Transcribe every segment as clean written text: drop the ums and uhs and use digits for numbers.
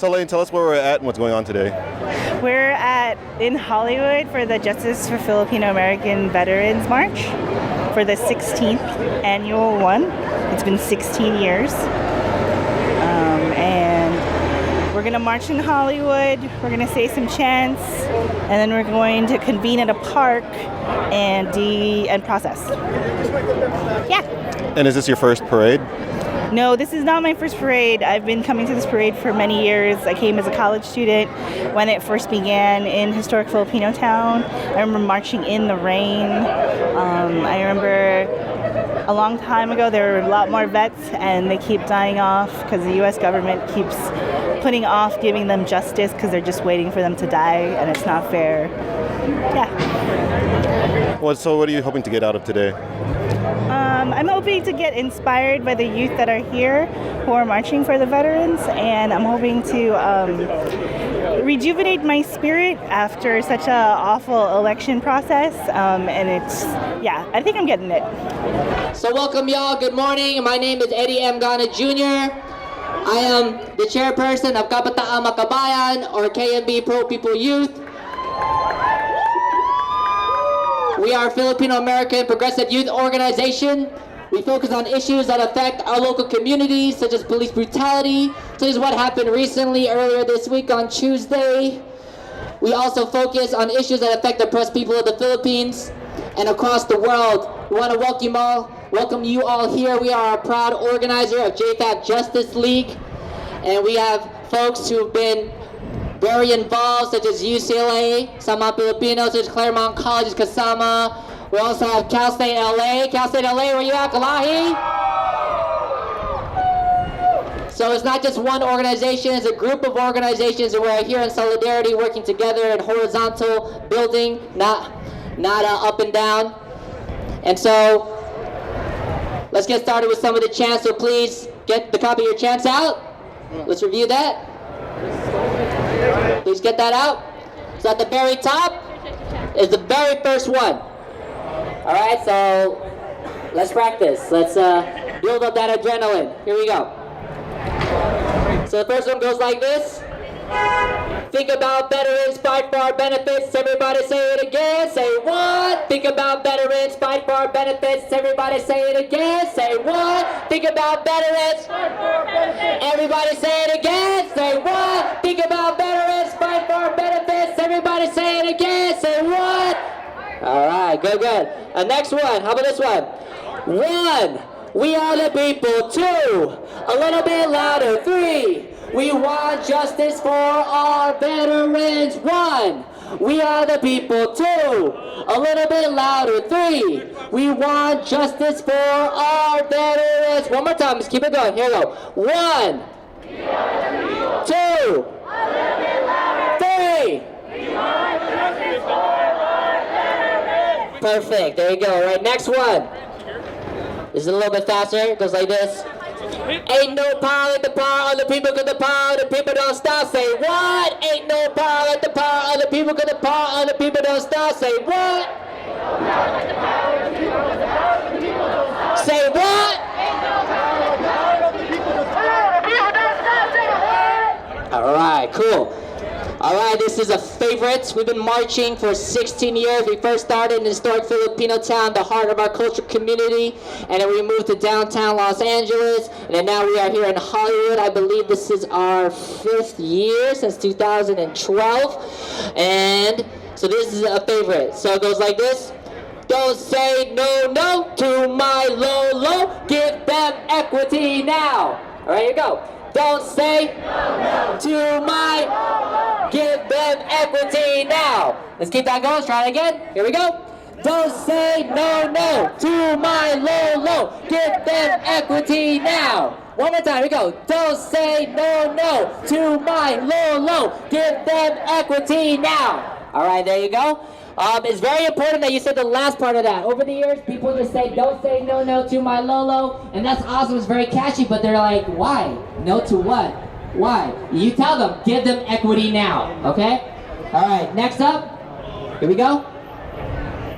Elaine, tell us where we're at and what's going on today. We're in Hollywood for the Justice for Filipino American Veterans March for the 16th annual one. It's been 16 years. And we're going to march in Hollywood. We're going to say some chants, and then we're going to convene at a park and process. Yeah. And is this your first parade? No, this is not my first parade. I've been coming to this parade for many years. I came as a college student when it first began in historic Filipino town. I remember marching in the rain. I remember a long time ago there were a lot more vets and they keep dying off because the U.S. government keeps putting off giving them justice because they're just waiting for them to die, and it's not fair. Yeah. Well, so what are you hoping to get out of today? I'm hoping to get inspired by the youth that are here who are marching for the veterans, and I'm hoping to rejuvenate my spirit after such an awful election process, and I think I'm getting it. So welcome y'all, good morning. My name is Eddie M. Gana Jr. I am the chairperson of Kabataan Makabayan, or KMB Pro People Youth. We are a Filipino American progressive youth organization. We focus on issues that affect our local communities, such as police brutality, such as what happened recently earlier this week on Tuesday. We also focus on issues that affect the oppressed people of the Philippines and across the world. We want to welcome you all here. We are a proud organizer of JFAC Justice League, and we have folks who've been very involved, such as UCLA, some Filipinos, such as Claremont College, Kasama. We also have Cal State LA. Cal State LA, where you at, Kalahi? So it's not just one organization, it's a group of organizations, and we're here in solidarity, working together in horizontal building, not up and down. And so, let's get started with some of the chants, so please get the copy of your chants out. Let's review that. Please get that out. So at the very top is the very first one. All right, so let's practice. Let's build up that adrenaline. Here we go. So the first one goes like this. Think about veterans, fight for our benefits. Everybody say it again. Say what? Think about veterans, fight for our benefits. Everybody say it again. Say what? Think about veterans. Everybody say it again. Say what? Think about veterans, fight for our benefits. Everybody say it again. Say what? All right, good. Next one. How about this one? 1, we are the people. 2, a little bit louder. 3, we want justice for our veterans. 1, we are the people. 2, a little bit louder. 3, we want justice for our veterans. One more time, let's keep it going. Here we go. 1, 2, 3. Perfect, there you go. All right, next one. This is a little bit faster. It goes like this. Ain't no power like the power of the people, cause the power of the people don't stop. Say what? Ain't no power like the power of the people, cause the power of the people don't stop. Say what? Say what? All right, cool. All right, this is a favorite. We've been marching for 16 years. We first started in historic Filipino town, the heart of our cultural community, and then we moved to downtown Los Angeles, and then now we are here in Hollywood. I believe this is our 5th year since 2012, and so this is a favorite. So it goes like this. Don't say no to my Lolo. Give them equity now. All right, here we go. Don't say no to my, give them equity now. Let's keep that going, let's try it again. Here we go. Don't say no to my Lolo. Give them equity now. One more time, here we go. Don't say no to my Lolo. Give them equity now. All right, there you go. It's very important that you said the last part of that. Over the years, people just say, don't say no to my Lolo. And that's awesome, it's very catchy, but they're like, why? No to what? Why? You tell them, give them equity now, okay? All right, next up, here we go.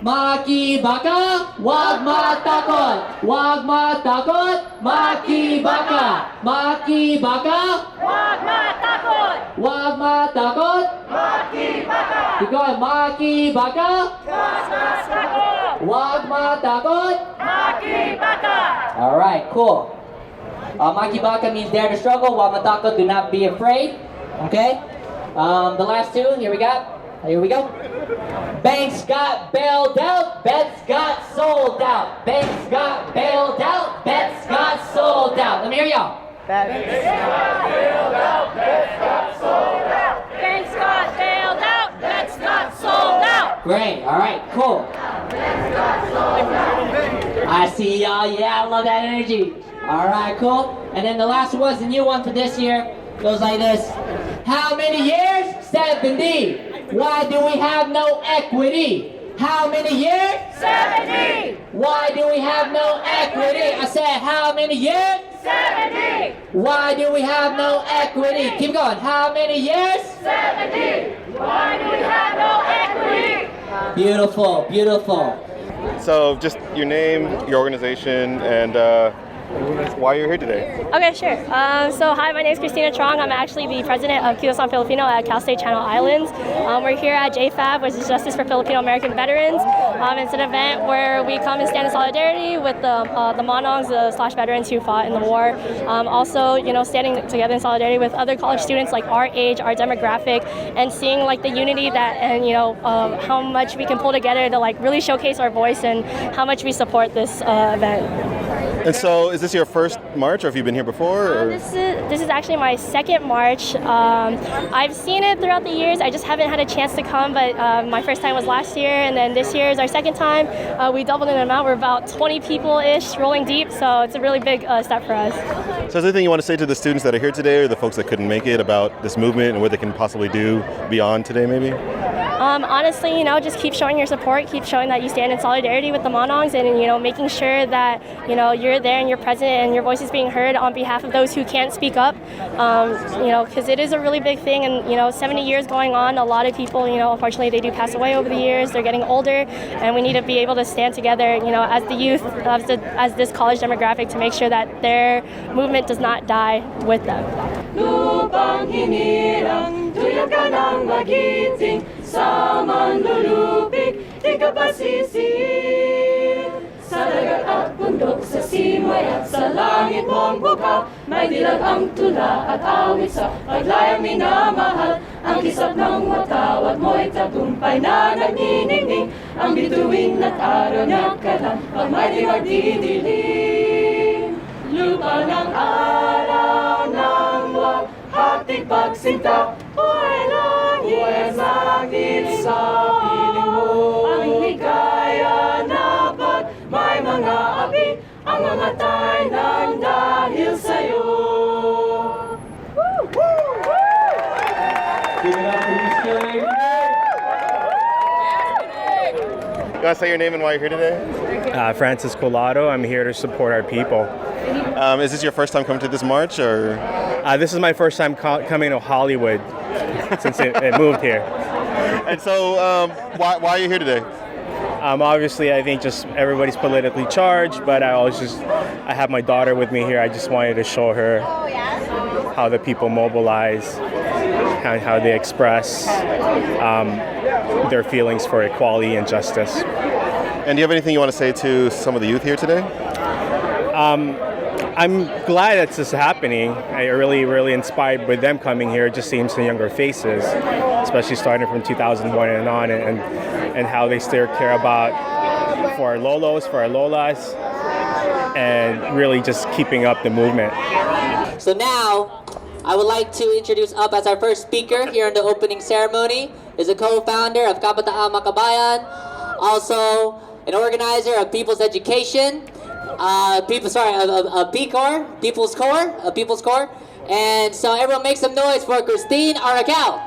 Makibaka, wag matakot. Wag matakot, makibaka. Makibaka, wag matakot. Wag matakot. Keep going. Makibaka. Wag matakot. All right, cool. Makibaka means dare to struggle. Wag matakot, do not be afraid. Okay. The last two. Here we go. Banks got bailed out, bets got sold out. Banks got bailed out, bets got sold out. Let me hear y'all. Banks got bailed out, bets got sold out. Banks got bailed out, bets got sold out. Great, all right, cool. I see y'all, yeah, I love that energy. All right, cool. And then the last one's the new one for this year. Goes like this. How many years? 70. Why do we have no equity? How many years? 70. Why do we have no equity? I said, how many years? 70. Why do we have no equity? Keep going. How many years? 70. Why do we have no equity? Beautiful, beautiful. So just your name, your organization, and why you're here today. Okay, sure. So hi, my name is Christina Trong. I'm actually the president of Kilusan Filipino at Cal State Channel Islands. We're here at JFAB, which is Justice for Filipino American Veterans. It's an event where we come and stand in solidarity with the Monongs, the slash veterans who fought in the war. Also, you know, standing together in solidarity with other college students like our age, our demographic, and seeing like the unity that, and you know, how much we can pull together to like really showcase our voice and how much we support this event. And so, is this your first march, or have you been here before? Or? This is actually my second march. I've seen it throughout the years. I just haven't had a chance to come, but my first time was last year, and then this year is our second time. We doubled in amount. We're about 20 people-ish, rolling deep, so it's a really big step for us. So is there anything you want to say to the students that are here today, or the folks that couldn't make it, about this movement and what they can possibly do beyond today, maybe? Honestly, you know, just keep showing your support, keep showing that you stand in solidarity with the Monongs, and, you know, making sure that, you know, you're there and you're present and your voice is being heard on behalf of those who can't speak up, you know, because it is a really big thing. And, you know, 70 years going on, a lot of people, you know, unfortunately they do pass away over the years. They're getting older, and we need to be able to stand together, you know, as the youth, as this college demographic, to make sure that their movement does not die with them. Lupang hinirang, tuyag ka ng magiting, sa manlulupig, di ka pasisir. Sa dagat at bundok, sa simoy at sa langit mong buka, may dilag ang tula at awit sa paglayang minamahal. Ang kisap ng watawat mo'y tagumpay na nagniningning, ang bituin at araw niya kalang, pag may di magdidilim. Lupa ng araw ng wag, hating pagsinta, buhay langit sa piling mo. Ang ligaya na pag may mga api, ang mga tay ng dahil sa'yo. Give it up for Miss Collyer. You want to say your name and why you're here today? Francis Colado. I'm here to support our people. Is this your first time coming to this march, or? This is my first time coming to Hollywood since it moved here. And so, why are you here today? Obviously, I think just everybody's politically charged, but I have my daughter with me here. I just wanted to show her how the people mobilize and how they express their feelings for equality and justice. And do you have anything you want to say to some of the youth here today? I'm glad that this is happening. I'm really inspired with them coming here. It just seems the younger faces, especially starting from 2001 and on, and how they still care about for our lolos, for our lolas, and really just keeping up the movement. So now, I would like to introduce up as our first speaker here in the opening ceremony is a co-founder of Kabataan Makabayan, also an organizer of People's Education, People's Corps. And so everyone make some noise for Christine Aracal.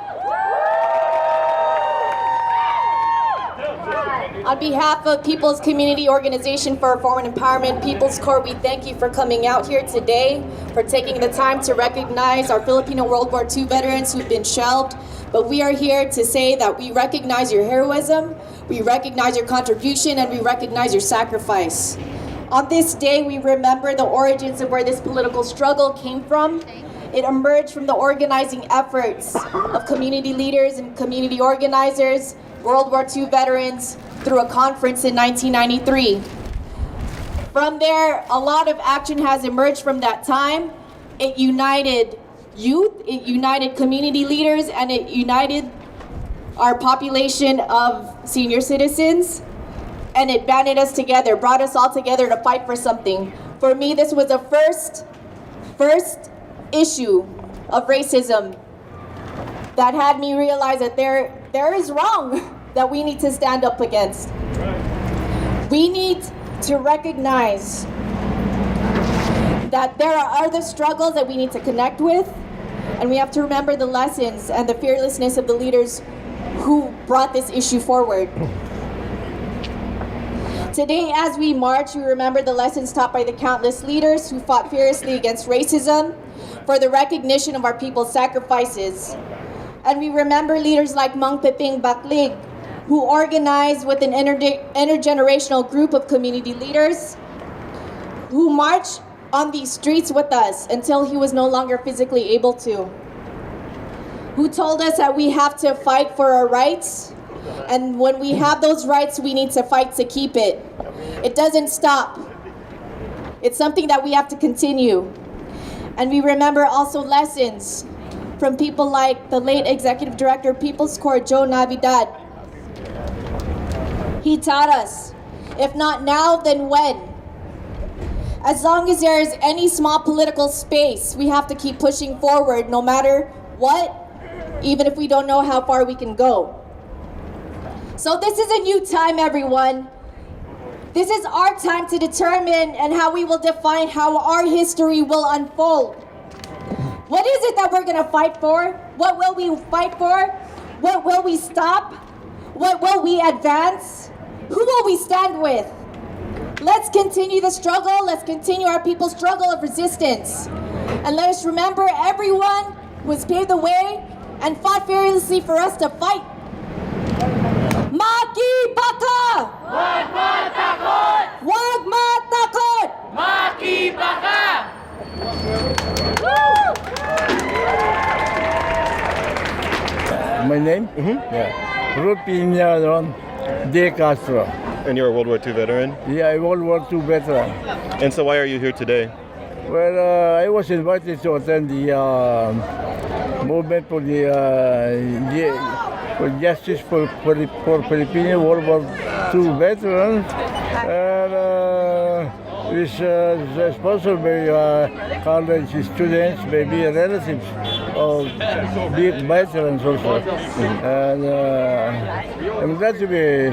On behalf of People's Community Organization for Reform and Empowerment, People's Corps, we thank you for coming out here today, for taking the time to recognize our Filipino World War II veterans who've been shelved. But we are here to say that we recognize your heroism, we recognize your contribution, and we recognize your sacrifice. On this day, we remember the origins of where this political struggle came from, It emerged from the organizing efforts of community leaders and community organizers, World War II veterans, through a conference in 1993. From there, a lot of action has emerged from that time. It united youth, it united community leaders, and it united our population of senior citizens, and it banded us together, brought us all together to fight for something. For me, this was the first issue of racism that had me realize that there is wrong that we need to stand up against. We need to recognize that there are other struggles that we need to connect with, and we have to remember the lessons and the fearlessness of the leaders who brought this issue forward. Today, as we march, we remember the lessons taught by the countless leaders who fought fiercely against racism for the recognition of our people's sacrifices. And we remember leaders like Mang Peping Baklig, who organized with an intergenerational group of community leaders who marched on these streets with us until he was no longer physically able to, who told us that we have to fight for our rights, and when we have those rights, we need to fight to keep it. It doesn't stop. It's something that we have to continue. And we remember also lessons from people like the late Executive Director of People's Court, Joe Navidad. He taught us, if not now, then when? As long as there is any small political space, we have to keep pushing forward no matter what, even if we don't know how far we can go. So this is a new time, everyone. This is our time to determine and how we will define how our history will unfold. What is it that we're gonna fight for? What will we fight for? What will we stop? What will we advance? Who will we stand with? Let's continue the struggle. Let's continue our people's struggle of resistance. And let us remember everyone who has paved the way and fought fearlessly for us to fight. Maki baka! Wag matakot! Wag matakot! Maki baka! My name? Yeah. Rupinaron De Castro. And you're a World War II veteran? Yeah, World War II veteran. And so why are you here today? Well, I was invited to attend the movement for the for justice for Filipino World War II veterans, and which is sponsored by college students, maybe relatives of big veterans also. And I'm glad to be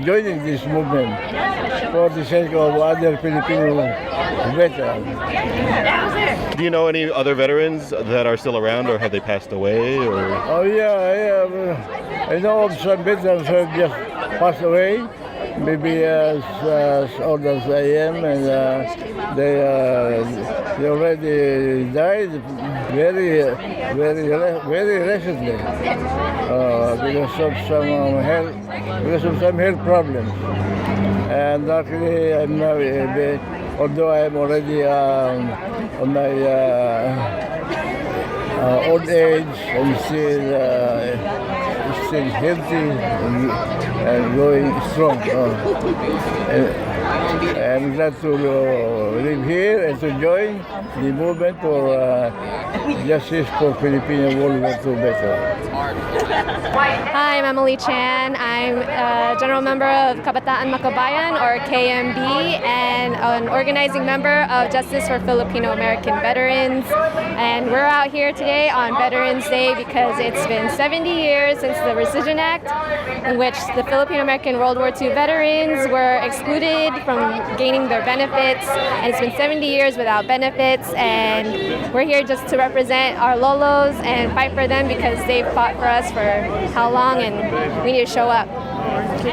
joining this movement for the sake of other Filipino veterans. Do you know any other veterans that are still around, or have they passed away? Or? Oh yeah, I know of some veterans who have just passed away, maybe as old as I am, and they already died very recently because of some health problems. And luckily, I'm now, although I'm already on my old age, I'm still healthy and going strong. I'm glad to live here and to join the movement for justice for Filipino World War II veterans. Hi, I'm Emily Chan. I'm a general member of Kabataan Makabayan, or KMB, and an organizing member of Justice for Filipino American Veterans. And we're out here today on Veterans Day because it's been 70 years since the Rescission Act, in which the Filipino American World War II veterans were excluded from gaining their benefits, and it's been 70 years without benefits, and we're here just to represent our lolos and fight for them because they've fought for us for how long, and we need to show up.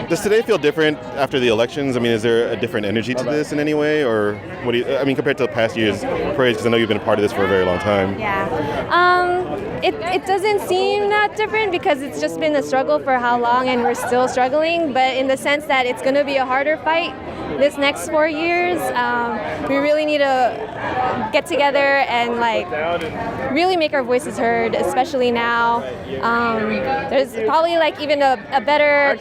Does today feel different after the elections? I mean, is there a different energy to this in any way, or what do you? I mean, compared to the past year's parades, because I know you've been a part of this for a very long time. Yeah. It doesn't seem that different because it's just been a struggle for how long, and we're still struggling, but in the sense that it's going to be a harder fight this next 4 years, we really need to get together and like really make our voices heard, especially now. There's probably like even a better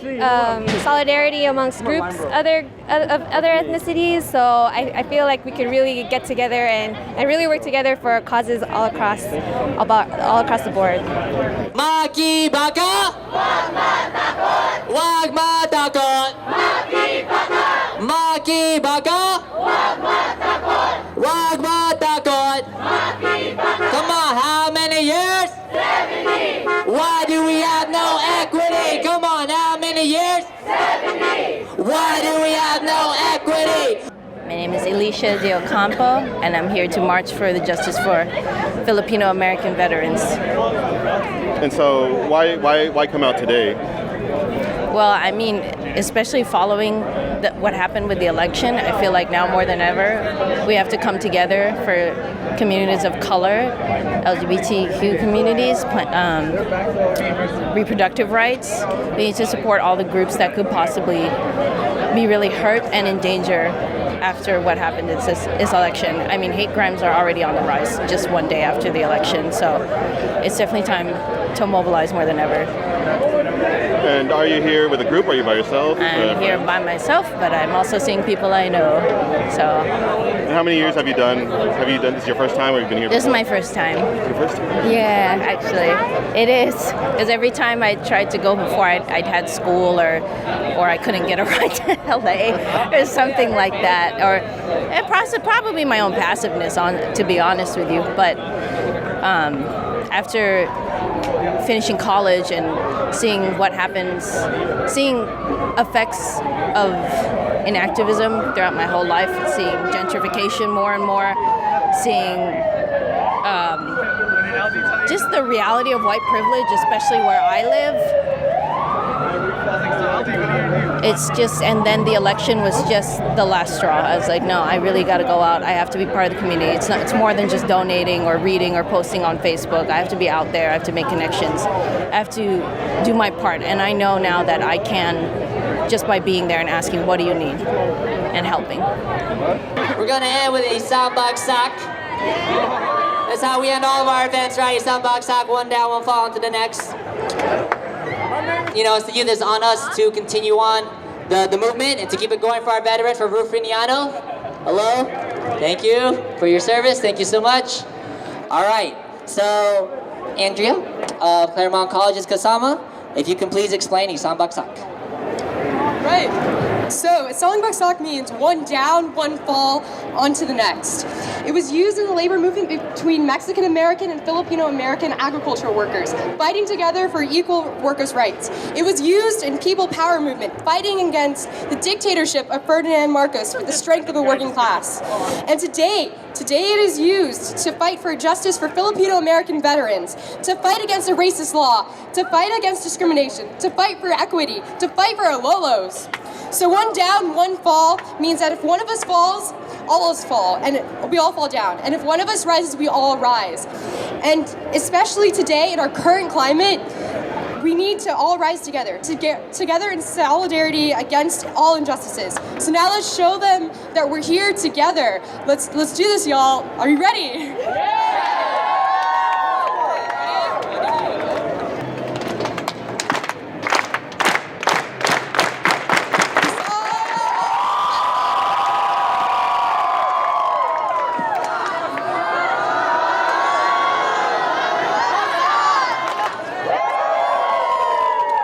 solidarity amongst groups, other ethnicities. So I feel like we could really get together and really work together for causes all across the board. Maki baka, wag matakot. Maki baka, wag matakot. Come on, how many years? 70. Why do we have no equity? Come on, how many years? 70. Why do we have no equity? My name is Alicia De Ocampo, and I'm here to march for the justice for Filipino American Veterans. And so, why come out today? Well, I mean, especially following what happened with the election, I feel like now more than ever, we have to come together for communities of color, LGBTQ communities, reproductive rights. We need to support all the groups that could possibly be really hurt and in danger after what happened in this election. I mean, hate crimes are already on the rise just one day after the election, so it's definitely time to mobilize more than ever. And are you here with a group, or are you by yourself? I'm here by myself, but I'm also seeing people I know. So. And how many years have you done? This is your first time, or you've been here before? This is my first time. Your first time? Yeah, actually, it is. Because every time I tried to go before, I'd had school, or I couldn't get a ride to LA, or something like that, or probably my own passiveness, to be honest with you. But after finishing college and seeing what happens, seeing effects of inactivism throughout my whole life, seeing gentrification more and more, seeing just the reality of white privilege, especially where I live. It's just, and then the election was just the last straw. I was like, no, I really got to go out. I have to be part of the community. It's more than just donating or reading or posting on Facebook. I have to be out there. I have to make connections. I have to do my part. And I know now that I can just by being there and asking, what do you need? And helping. We're going to end with a soundbox sock. That's how we end all of our events, right? A soundbox sock, one down, one fall into the next. You know, it's the youth is on us to continue on the movement and to keep it going for our veterans, for Rufiniano. Hello, thank you for your service. Thank you so much. All right, so Andrea of Claremont College's Kasama, if you can please explain Isang Bagsak. Right. So, a selling bagsak means one down, one fall, onto the next. It was used in the labor movement between Mexican American and Filipino American agricultural workers, fighting together for equal workers' rights. It was used in people power movement, fighting against the dictatorship of Ferdinand Marcos for the strength of the working class. And today it is used to fight for justice for Filipino American veterans, to fight against a racist law, to fight against discrimination, to fight for equity, to fight for our Lolos. So one down, one fall means that if one of us falls, all of us fall, and we all fall down. And if one of us rises, we all rise. And especially today in our current climate, we need to all rise together, to get together in solidarity against all injustices. So now let's show them that we're here together. Let's do this, y'all. Are you ready?